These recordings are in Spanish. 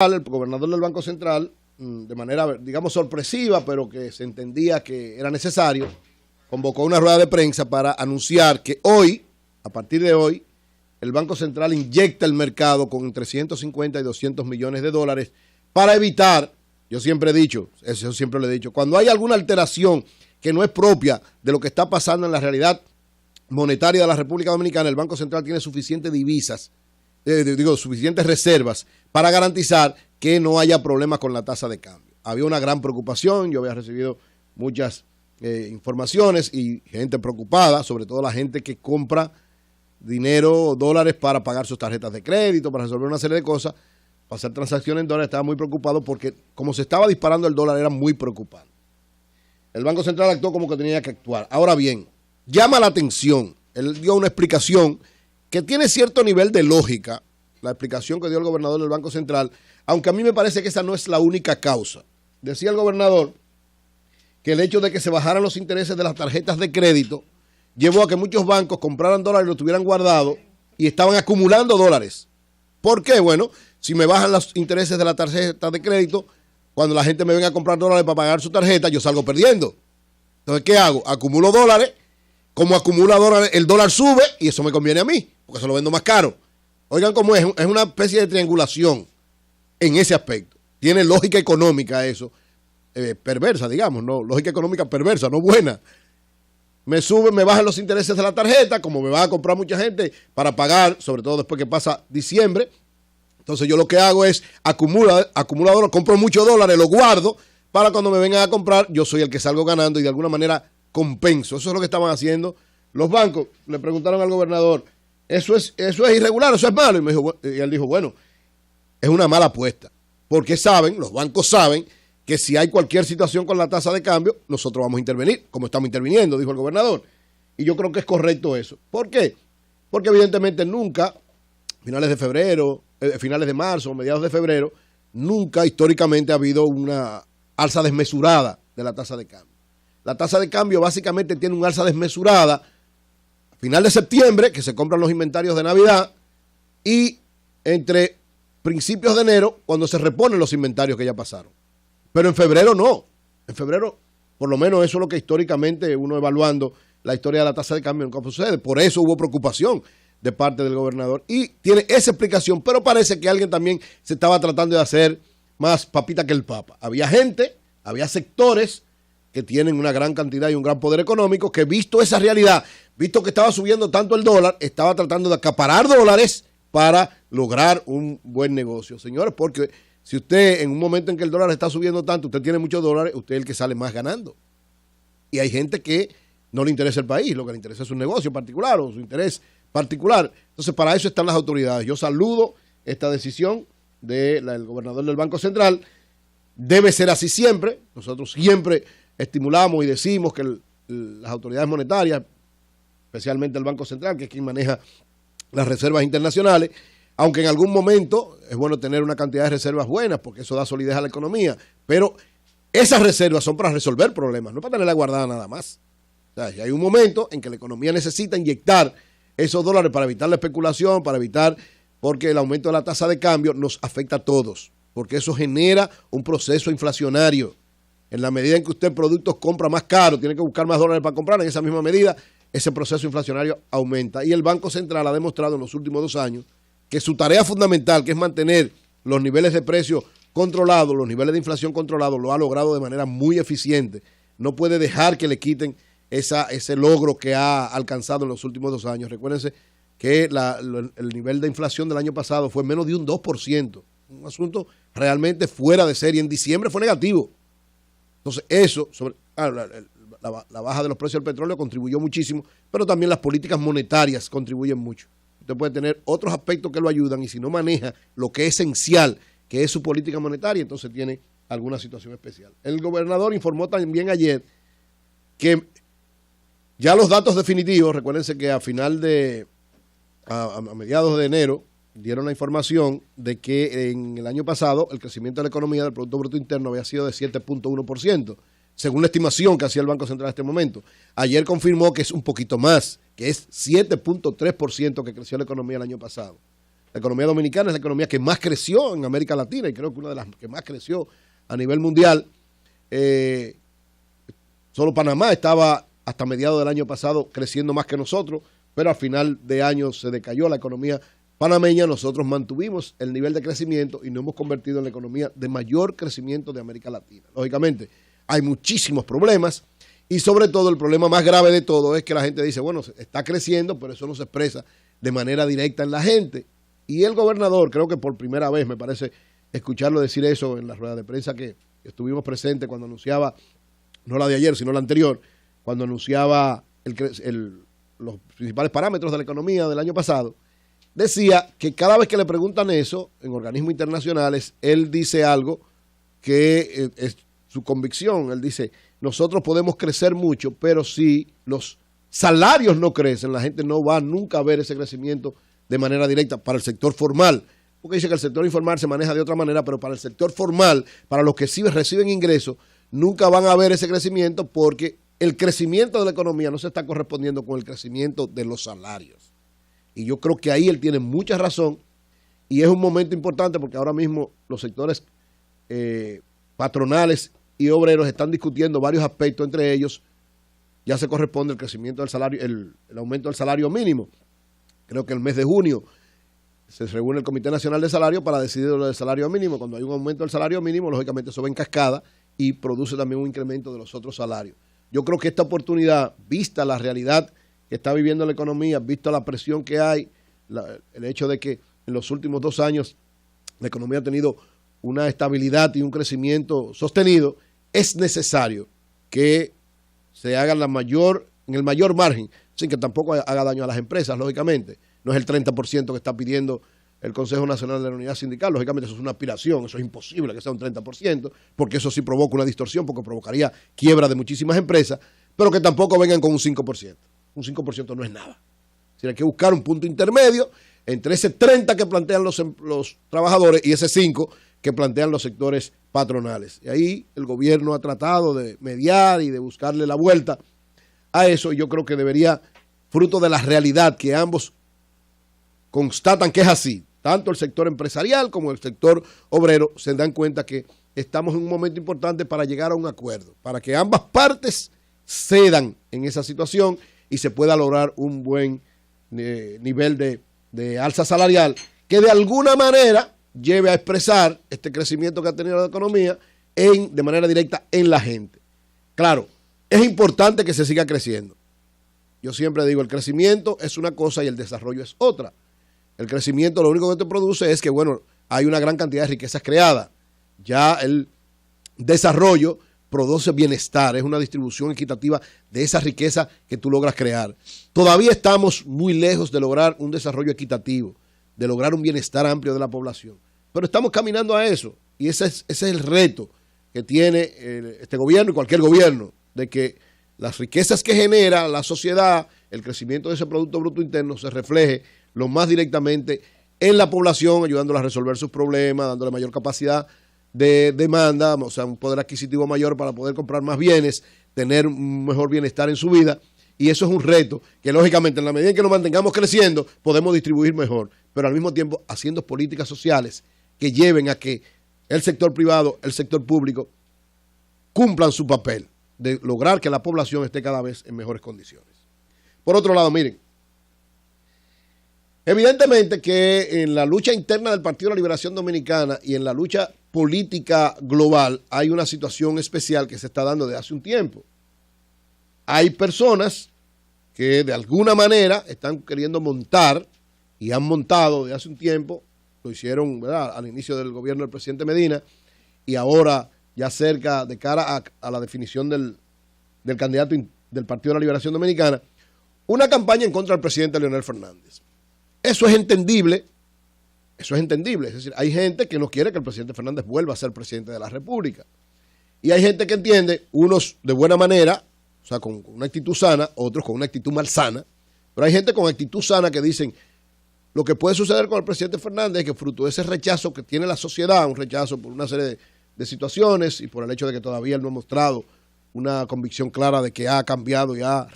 El gobernador del Banco Central, de manera, digamos, sorpresiva, pero que se entendía que era necesario, convocó una rueda de prensa para anunciar que hoy, a partir de hoy, el Banco Central inyecta el mercado con entre 150 y 200 millones de dólares para evitar, yo siempre he dicho, eso siempre lo he dicho, cuando hay alguna alteración que no es propia de lo que está pasando en la realidad monetaria de la República Dominicana, el Banco Central tiene suficientes divisas, suficientes reservas para garantizar que no haya problemas con la tasa de cambio. Había una gran preocupación, yo había recibido muchas informaciones y gente preocupada, sobre todo la gente que compra dinero, dólares para pagar sus tarjetas de crédito, para resolver una serie de cosas, para hacer transacciones en dólares, estaba muy preocupado porque como se estaba disparando el dólar era muy preocupante. El Banco Central actuó como que tenía que actuar. Ahora bien, llama la atención, él dio una explicación que tiene cierto nivel de lógica, la explicación que dio el gobernador del Banco Central, aunque a mí me parece que esa no es la única causa. Decía el gobernador que el hecho de que se bajaran los intereses de las tarjetas de crédito llevó a que muchos bancos compraran dólares y lo tuvieran guardado y estaban acumulando dólares. ¿Por qué? Bueno, si me bajan los intereses de la tarjeta de crédito, cuando la gente me venga a comprar dólares para pagar su tarjeta, yo salgo perdiendo. Entonces, ¿qué hago? Acumulo dólares. Como acumula dólares, el dólar sube y eso me conviene a mí, porque se lo vendo más caro. Oigan cómo es una especie de triangulación en ese aspecto. Tiene lógica económica eso, perversa, digamos, no, lógica económica perversa, no buena. Me suben, me bajan los intereses de la tarjeta, como me va a comprar mucha gente para pagar, sobre todo después que pasa diciembre. Entonces yo lo que hago es acumular dólares, compro muchos dólares, los guardo, para cuando me vengan a comprar, yo soy el que salgo ganando y de alguna manera compenso. Eso es lo que estaban haciendo los bancos. Le preguntaron al gobernador, ¿eso es irregular, eso es malo? Y él dijo, bueno, es una mala apuesta, porque saben, los bancos saben, que si hay cualquier situación con la tasa de cambio, nosotros vamos a intervenir, como estamos interviniendo, dijo el gobernador. Y yo creo que es correcto eso. ¿Por qué? Porque evidentemente nunca, finales de febrero, finales de marzo, mediados de febrero, nunca históricamente ha habido una alza desmesurada de la tasa de cambio. La tasa de cambio básicamente tiene un alza desmesurada a final de septiembre, que se compran los inventarios de Navidad, y entre principios de enero, cuando se reponen los inventarios que ya pasaron. Pero en febrero no. En febrero, por lo menos eso es lo que históricamente uno evaluando la historia de la tasa de cambio nunca sucede. Por eso hubo preocupación de parte del gobernador. Y tiene esa explicación, pero parece que alguien también se estaba tratando de hacer más papita que el papa. Había gente, había sectores que tienen una gran cantidad y un gran poder económico, que visto esa realidad, visto que estaba subiendo tanto el dólar, estaba tratando de acaparar dólares para lograr un buen negocio. Señores, porque si usted en un momento en que el dólar está subiendo tanto, usted tiene muchos dólares, usted es el que sale más ganando. Y hay gente que no le interesa el país, lo que le interesa es su negocio particular o su interés particular. Entonces, para eso están las autoridades. Yo saludo esta decisión del gobernador del Banco Central. Debe ser así siempre. Nosotros siempre estimulamos y decimos que las autoridades monetarias, especialmente el Banco Central, que es quien maneja las reservas internacionales, aunque en algún momento es bueno tener una cantidad de reservas buenas, porque eso da solidez a la economía, pero esas reservas son para resolver problemas, no para tenerla guardada nada más. O sea, si hay un momento en que la economía necesita inyectar esos dólares para evitar la especulación, para evitar, porque el aumento de la tasa de cambio nos afecta a todos, porque eso genera un proceso inflacionario. En la medida en que usted productos compra más caro, tiene que buscar más dólares para comprar, en esa misma medida ese proceso inflacionario aumenta. Y el Banco Central ha demostrado en los últimos 2 años que su tarea fundamental, que es mantener los niveles de precios controlados, los niveles de inflación controlados, lo ha logrado de manera muy eficiente. No puede dejar que le quiten ese logro que ha alcanzado en los últimos 2 años. Recuérdense que el nivel de inflación del año pasado fue menos de un 2%. Un asunto realmente fuera de serie. En diciembre fue negativo. Entonces eso, la baja de los precios del petróleo contribuyó muchísimo, pero también las políticas monetarias contribuyen mucho. Usted puede tener otros aspectos que lo ayudan y si no maneja lo que es esencial, que es su política monetaria, entonces tiene alguna situación especial. El gobernador informó también ayer que ya los datos definitivos, recuérdense que a mediados de enero dieron la información de que en el año pasado el crecimiento de la economía del Producto Bruto Interno había sido de 7.1%, según la estimación que hacía el Banco Central en este momento. Ayer confirmó que es un poquito más, que es 7.3% que creció la economía el año pasado. La economía dominicana es la economía que más creció en América Latina y creo que una de las que más creció a nivel mundial. Solo Panamá estaba hasta mediados del año pasado creciendo más que nosotros, pero al final de año se decayó la economía panameña. Nosotros mantuvimos el nivel de crecimiento y nos hemos convertido en la economía de mayor crecimiento de América Latina. Lógicamente, hay muchísimos problemas y sobre todo el problema más grave de todo es que la gente dice, bueno, está creciendo, pero eso no se expresa de manera directa en la gente. Y el gobernador, creo que por primera vez, me parece escucharlo decir eso en la rueda de prensa que estuvimos presentes cuando anunciaba, no la de ayer, sino la anterior, cuando anunciaba los principales parámetros de la economía del año pasado, decía que cada vez que le preguntan eso en organismos internacionales, él dice algo que es su convicción. Él dice, nosotros podemos crecer mucho, pero si los salarios no crecen, la gente no va nunca a ver ese crecimiento de manera directa para el sector formal. Porque dice que el sector informal se maneja de otra manera, pero para el sector formal, para los que sí reciben ingresos, nunca van a ver ese crecimiento porque el crecimiento de la economía no se está correspondiendo con el crecimiento de los salarios. Y yo creo que ahí él tiene mucha razón y es un momento importante porque ahora mismo los sectores patronales y obreros están discutiendo varios aspectos, entre ellos ya se corresponde el crecimiento del salario, el aumento del salario mínimo. Creo que el mes de junio se reúne el Comité Nacional de Salario para decidir lo del salario mínimo. Cuando hay un aumento del salario mínimo, lógicamente eso va en cascada y produce también un incremento de los otros salarios. Yo creo que esta oportunidad, vista la realidad que está viviendo la economía, vista la presión que hay, el hecho de que en los últimos 2 años la economía ha tenido una estabilidad y un crecimiento sostenido, es necesario que se haga en el mayor margen, sin que tampoco haga daño a las empresas, lógicamente. No es el 30% que está pidiendo el Consejo Nacional de la Unidad Sindical, lógicamente eso es una aspiración, eso es imposible que sea un 30%, porque eso sí provoca una distorsión, porque provocaría quiebra de muchísimas empresas, pero que tampoco vengan con un 5%. Un 5% no es nada. Es decir, hay que buscar un punto intermedio entre ese 30% que plantean los trabajadores y ese 5% que plantean los sectores patronales. Y ahí el gobierno ha tratado de mediar y de buscarle la vuelta a eso, y yo creo que debería, fruto de la realidad que ambos constatan que es así, tanto el sector empresarial como el sector obrero, se dan cuenta que estamos en un momento importante para llegar a un acuerdo, para que ambas partes cedan en esa situación y se pueda lograr un buen nivel de alza salarial que de alguna manera lleve a expresar este crecimiento que ha tenido la economía de manera directa en la gente. Claro, es importante que se siga creciendo. Yo siempre digo, el crecimiento es una cosa y el desarrollo es otra. El crecimiento lo único que te produce es que, bueno, hay una gran cantidad de riquezas creadas. Ya el desarrollo produce bienestar, es una distribución equitativa de esa riqueza que tú logras crear. Todavía estamos muy lejos de lograr un desarrollo equitativo, de lograr un bienestar amplio de la población. Pero estamos caminando a eso y ese es el reto que tiene este gobierno y cualquier gobierno, de que las riquezas que genera la sociedad, el crecimiento de ese Producto Bruto Interno se refleje lo más directamente en la población, ayudándola a resolver sus problemas, dándole mayor capacidad de demanda, o sea, un poder adquisitivo mayor para poder comprar más bienes, tener un mejor bienestar en su vida. Y eso es un reto que, lógicamente, en la medida en que nos mantengamos creciendo, podemos distribuir mejor, pero al mismo tiempo haciendo políticas sociales que lleven a que el sector privado, el sector público, cumplan su papel de lograr que la población esté cada vez en mejores condiciones. Por otro lado, miren, evidentemente que en la lucha interna del Partido de la Liberación Dominicana y en la lucha política global hay una situación especial que se está dando desde hace un tiempo. Hay personas que de alguna manera están queriendo montar y han montado desde hace un tiempo, lo hicieron, ¿verdad?, al inicio del gobierno del presidente Medina y ahora ya cerca de cara a la definición del candidato del Partido de la Liberación Dominicana, una campaña en contra del presidente Leonel Fernández. Eso es entendible, es decir, hay gente que no quiere que el presidente Fernández vuelva a ser presidente de la República. Y hay gente que entiende, unos de buena manera, o sea, con una actitud sana, otros con una actitud malsana, pero hay gente con actitud sana que dicen, lo que puede suceder con el presidente Fernández es que fruto de ese rechazo que tiene la sociedad, un rechazo por una serie de situaciones y por el hecho de que todavía él no ha mostrado una convicción clara de que ha cambiado y va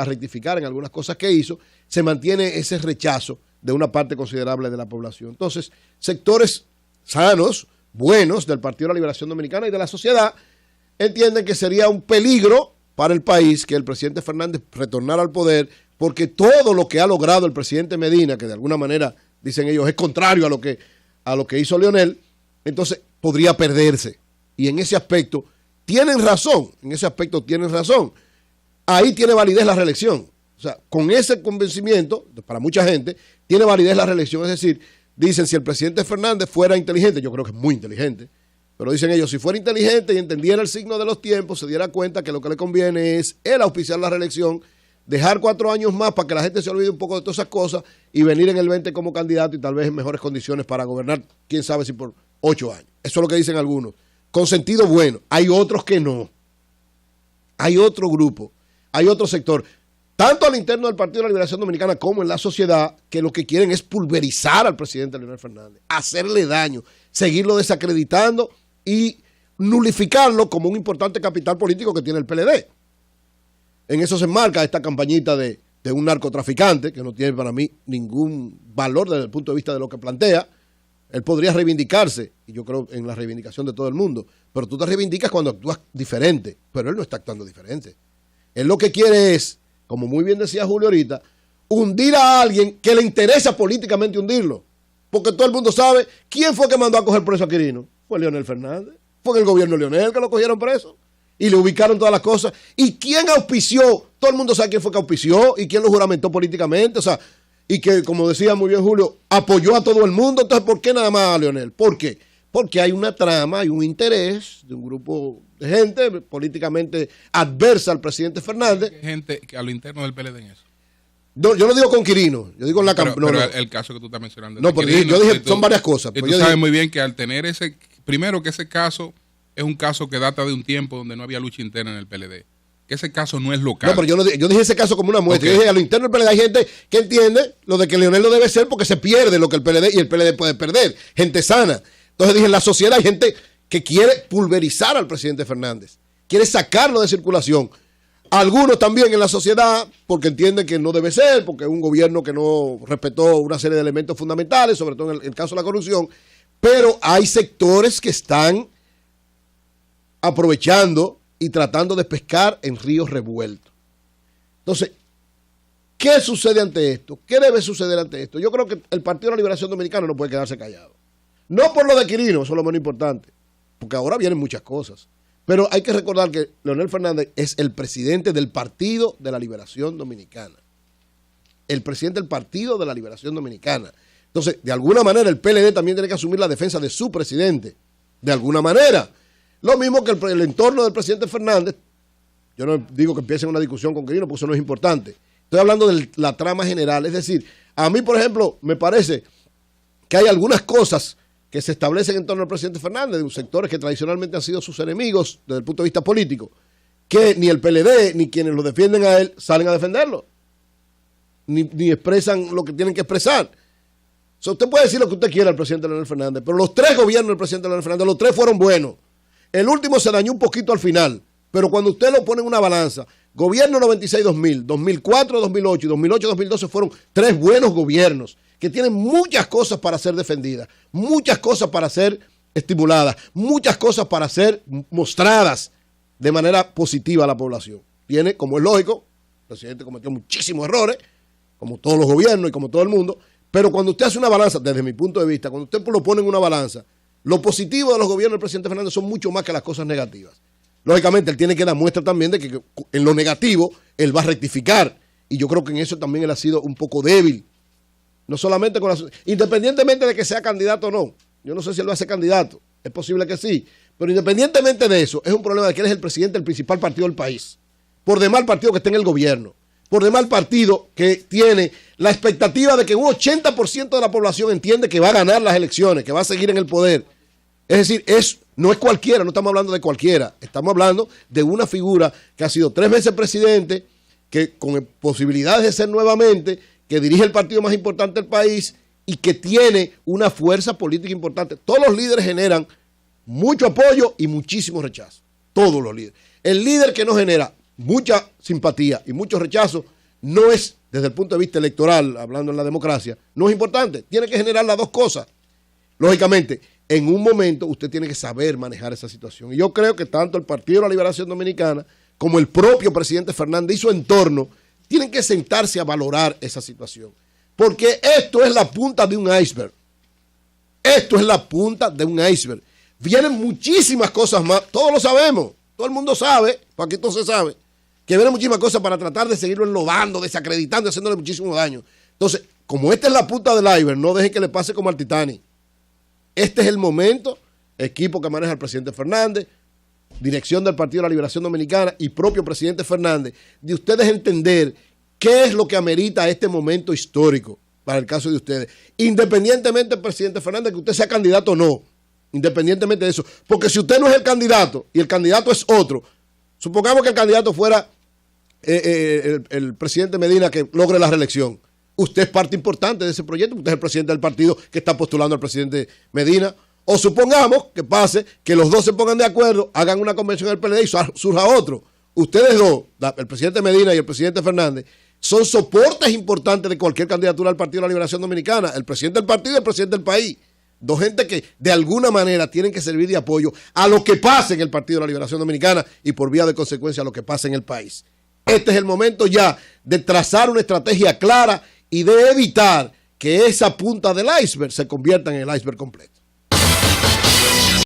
a rectificar en algunas cosas que hizo, se mantiene ese rechazo de una parte considerable de la población. Entonces, sectores sanos, buenos del Partido de la Liberación Dominicana y de la sociedad entienden que sería un peligro para el país que el presidente Fernández retornara al poder, porque todo lo que ha logrado el presidente Medina, que de alguna manera, dicen ellos, es contrario a lo que hizo Leonel, entonces podría perderse. Y en ese aspecto tienen razón, Ahí tiene validez la reelección. O sea, con ese convencimiento, para mucha gente, tiene validez la reelección. Es decir, dicen, si el presidente Fernández fuera inteligente, yo creo que es muy inteligente, pero dicen ellos, si fuera inteligente y entendiera el signo de los tiempos, se diera cuenta que lo que le conviene es él auspiciar la reelección, dejar 4 años más para que la gente se olvide un poco de todas esas cosas y venir en el 20 como candidato y tal vez en mejores condiciones para gobernar, quién sabe si por 8 años. Eso es lo que dicen algunos. Con sentido bueno. Hay otros que no. Hay otro grupo, hay otro sector, tanto al interno del Partido de la Liberación Dominicana como en la sociedad, que lo que quieren es pulverizar al presidente Leonel Fernández, hacerle daño, seguirlo desacreditando y nulificarlo como un importante capital político que tiene el PLD. En eso se enmarca esta campañita de un narcotraficante, que no tiene para mí ningún valor desde el punto de vista de lo que plantea. Él podría reivindicarse, y yo creo en la reivindicación de todo el mundo, pero tú te reivindicas cuando actúas diferente, pero él no está actuando diferente. Él lo que quiere es, como muy bien decía Julio ahorita, hundir a alguien que le interesa políticamente hundirlo. Porque todo el mundo sabe quién fue que mandó a coger preso a Quirino. Fue Leonel Fernández. Fue en el gobierno de Leonel que lo cogieron preso. Y le ubicaron todas las cosas. ¿Y quién auspició? Todo el mundo sabe quién fue que auspició y quién lo juramentó políticamente. O sea, y que, como decía muy bien Julio, apoyó a todo el mundo. Entonces, ¿por qué nada más a Leonel? ¿Por qué? Porque hay una trama, hay un interés de un grupo de gente políticamente adversa al presidente Fernández. Gente a lo interno del PLD en eso. No, yo no digo con Quirino, yo digo en la campaña. Pero no. El caso que tú estás mencionando. No, porque yo dije, son varias cosas. Y tú sabes muy bien que al tener ese, primero que ese caso es un caso que data de un tiempo donde no había lucha interna en el PLD. Que ese caso no es local. No, pero yo dije ese caso como una muestra. Okay. Yo dije, a lo interno del PLD hay gente que entiende lo de que Leonel no debe ser porque se pierde lo que el PLD y el PLD puede perder. Gente sana. Entonces dije, en la sociedad hay gente que quiere pulverizar al presidente Fernández. Quiere sacarlo de circulación. Algunos también en la sociedad, porque entienden que no debe ser, porque es un gobierno que no respetó una serie de elementos fundamentales, sobre todo en el caso de la corrupción. Pero hay sectores que están aprovechando y tratando de pescar en ríos revueltos. Entonces, ¿qué sucede ante esto? ¿Qué debe suceder ante esto? Yo creo que el Partido de la Liberación Dominicana no puede quedarse callado. No por lo de Quirino, eso es lo menos importante, porque ahora vienen muchas cosas. Pero hay que recordar que Leonel Fernández es el presidente del Partido de la Liberación Dominicana. El presidente del Partido de la Liberación Dominicana. Entonces, de alguna manera, el PLD también tiene que asumir la defensa de su presidente. De alguna manera. Lo mismo que el entorno del presidente Fernández. Yo no digo que empiecen una discusión con Quirino, porque eso no es importante. Estoy hablando de la trama general. Es decir, a mí, por ejemplo, me parece que hay algunas cosas que se establecen en torno al presidente Fernández, de sectores que tradicionalmente han sido sus enemigos desde el punto de vista político, que ni el PLD ni quienes lo defienden a él salen a defenderlo, ni expresan lo que tienen que expresar. O sea, usted puede decir lo que usted quiera al presidente Leonel Fernández, pero los 3 gobiernos del presidente Leonel Fernández, los 3 fueron buenos. El último se dañó un poquito al final, pero cuando usted lo pone en una balanza, gobierno 96-2000, 2004-2008 y 2008-2012 fueron 3 buenos gobiernos que tienen muchas cosas para ser defendidas, muchas cosas para ser estimuladas, muchas cosas para ser mostradas de manera positiva a la población. Tiene, como es lógico, el presidente cometió muchísimos errores, como todos los gobiernos y como todo el mundo, pero cuando usted hace una balanza, desde mi punto de vista, cuando usted lo pone en una balanza, lo positivo de los gobiernos del presidente Fernández son mucho más que las cosas negativas. Lógicamente, él tiene que dar muestra también de que en lo negativo él va a rectificar, y yo creo que en eso también él ha sido un poco débil. No solamente con independientemente de que sea candidato o no. Yo no sé si él va a ser candidato. Es posible que sí. Pero independientemente de eso, es un problema de que él es el presidente del principal partido del país. Por demás el partido que está en el gobierno. Por demás el partido que tiene la expectativa de que un 80% de la población entiende que va a ganar las elecciones, que va a seguir en el poder. Es decir, no es cualquiera, no estamos hablando de cualquiera. Estamos hablando de una figura que ha sido 3 veces presidente, que con posibilidades de ser nuevamente, que dirige el partido más importante del país y que tiene una fuerza política importante. Todos los líderes generan mucho apoyo y muchísimo rechazo. Todos los líderes. El líder que no genera mucha simpatía y mucho rechazo no es desde el punto de vista electoral, hablando en la democracia, no es importante. Tiene que generar las dos cosas. Lógicamente, en un momento usted tiene que saber manejar esa situación. Y yo creo que tanto el Partido de la Liberación Dominicana como el propio presidente Fernández y su entorno tienen que sentarse a valorar esa situación. Porque esto es la punta de un iceberg. Esto es la punta de un iceberg. Vienen muchísimas cosas más, todos lo sabemos, todo el mundo sabe, porque esto se sabe, que vienen muchísimas cosas para tratar de seguirlo enlodando, desacreditando, haciéndole muchísimo daño. Entonces, como esta es la punta del iceberg, no dejen que le pase como al Titanic. Este es el momento, equipo que maneja el presidente Fernández, dirección del Partido de la Liberación Dominicana y propio presidente Fernández, de ustedes entender qué es lo que amerita este momento histórico para el caso de ustedes. Independientemente del presidente Fernández, que usted sea candidato o no, independientemente de eso. Porque si usted no es el candidato y el candidato es otro, supongamos que el candidato fuera el presidente Medina que logre la reelección. Usted es parte importante de ese proyecto, usted es el presidente del partido que está postulando al presidente Medina. O supongamos que pase, que los dos se pongan de acuerdo, hagan una convención del PLD y surja otro. Ustedes dos, el presidente Medina y el presidente Fernández, son soportes importantes de cualquier candidatura al Partido de la Liberación Dominicana. El presidente del partido y el presidente del país. Dos gente que de alguna manera tienen que servir de apoyo a lo que pase en el Partido de la Liberación Dominicana y por vía de consecuencia a lo que pase en el país. Este es el momento ya de trazar una estrategia clara y de evitar que esa punta del iceberg se convierta en el iceberg completo.